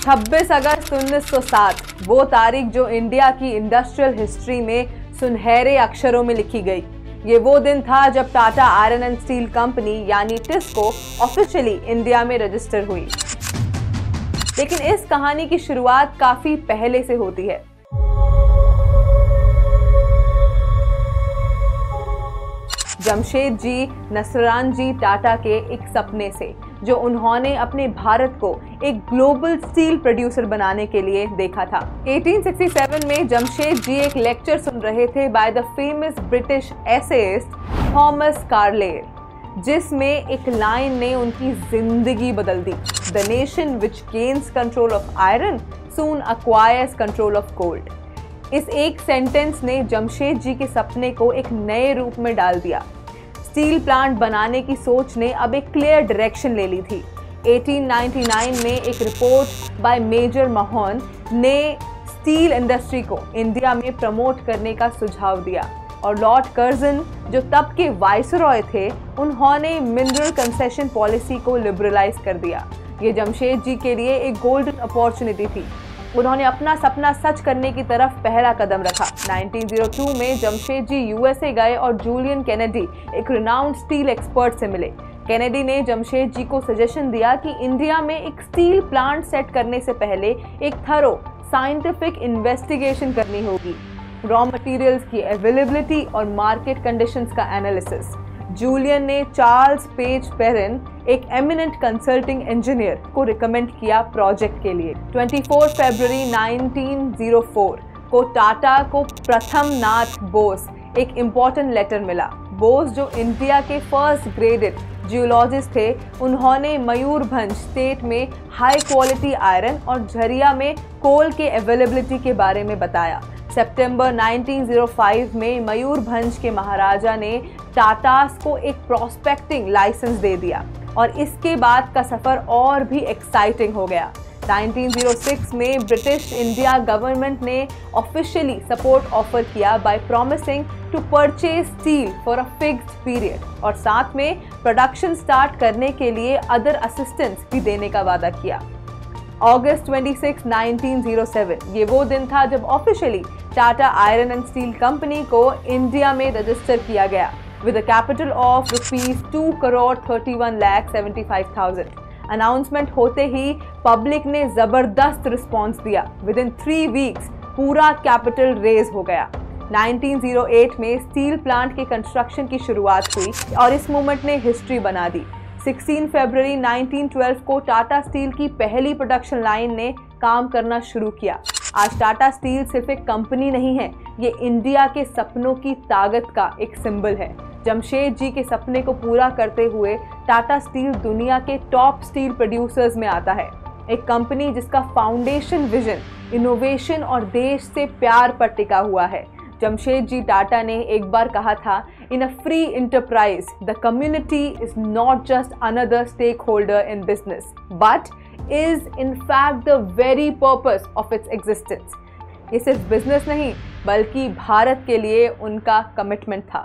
26 अगस्त 1907, वो तारीख जो इंडिया की इंडस्ट्रियल हिस्ट्री में सुनहरे अक्षरों में लिखी गई। ये वो दिन था जब Tata iron and steel company यानी टिस्को ऑफिशियली इंडिया में रजिस्टर हुई। लेकिन इस कहानी की शुरुआत काफी पहले से होती है। जमशेदजी नसरानजी टाटा के एक सपने से, जो उन्होंने अपने भारत को एक ग्लोबल स्टील प्रोड्यूसर बनाने के लिए देखा था। 1867 में जमशेदजी एक लेक्चर सुन रहे थे by the famous British essayist Thomas Carlyle, जिसमें एक लाइन ने उनकी जिंदगी बदल दी। The nation which gains control of iron soon acquires control of gold. इस एक सेंटेंस ने जमशेदजी के सपने को एक नए रूप में डाल दिया। स्टील प्लांट बनाने की सोच ने अब एक क्लियर डायरेक्शन ले ली थी। 1899 में एक रिपोर्ट बाय मेजर महोन ने स्टील इंडस्ट्री को इंडिया में प्रमोट करने का सुझाव दिया और लॉर्ड कर्जन, जो तब के वाइसरॉय थे, उन्होंने मिनरल कंसेशन पॉलिसी को लिबरलाइज कर दिया। ये जमशेदजी के लिए एक गोल्डन अपॉर्चुनिटी थी। उन्होंने अपना सपना सच करने की तरफ पहला कदम रखा। 1902 में जमशेदजी यूएसए गए और जूलियन केनेडी, एक रिनाउंड स्टील एक्सपर्ट, से मिले। केनेडी ने जमशेदजी को सजेशन दिया कि इंडिया में एक स्टील प्लांट सेट करने से पहले एक थरो साइंटिफिक इन्वेस्टिगेशन करनी होगी, रॉ मटेरियल्स की अवेलेबिलिटी और मार्केट कंडीशंस का एनालिसिस। जूलियन ने चार्ल्स पेज पेरिन, एक एमिनेंट कंसल्टिंग इंजीनियर, को रिकमेंड किया प्रोजेक्ट के लिए। 24 फरवरी 1904 को टाटा को प्रथम नाथ बोस एक इम्पॉर्टेंट लेटर मिला। बोस, जो इंडिया के फर्स्ट ग्रेडेड जियोलॉजिस्ट थे, उन्होंने मयूरभंज स्टेट में हाई क्वालिटी आयरन और झरिया में कोल के अवेलेबिलिटी के बारे में बताया। सितंबर 1905 में मयूरभंज के महाराजा ने टाटास को एक प्रोस्पेक्टिंग लाइसेंस दे दिया और इसके बाद का सफर और भी एक्साइटिंग हो गया। 1906 में ब्रिटिश इंडिया गवर्नमेंट ने ऑफिशियली सपोर्ट ऑफर किया by promising to purchase steel for a fixed period और साथ में प्रोडक्शन स्टार्ट करने के लिए अदर असिस्टेंस भी देने का वादा किया। अगस्त 26, 1907, ये वो दिन था जब officially Tata iron and steel company को इंडिया में रजिस्टर किया गया with a capital of ₹2,31,75,000। Announcement होते ही पब्लिक ने जबरदस्त रिस्पॉन्स दिया। Within 3 weeks पूरा कैपिटल रेज हो गया। 1908 में स्टील प्लांट के कंस्ट्रक्शन की शुरुआत हुई और इस मूवमेंट ने हिस्ट्री बना दी। 16 फरवरी 1912 को टाटा स्टील की पहली प्रोडक्शन लाइन ने काम करना शुरू किया। आज टाटा स्टील सिर्फ एक कंपनी नहीं है, ये इंडिया के सपनों की ताकत का एक सिंबल है। जमशेदजी के सपने को पूरा करते हुए टाटा स्टील दुनिया के टॉप स्टील प्रोड्यूसर्स में आता है। एक कंपनी जिसका फाउंडेशन विजन, इनोवेशन और देश से प्यार पर टिका हुआ है। जमशेदजी टाटा ने एक बार कहा था, in a free enterprise the community is not just another stakeholder in business but is in fact the very purpose of its existence. ये सिर्फ बिजनेस नहीं बल्कि भारत के लिए उनका कमिटमेंट था।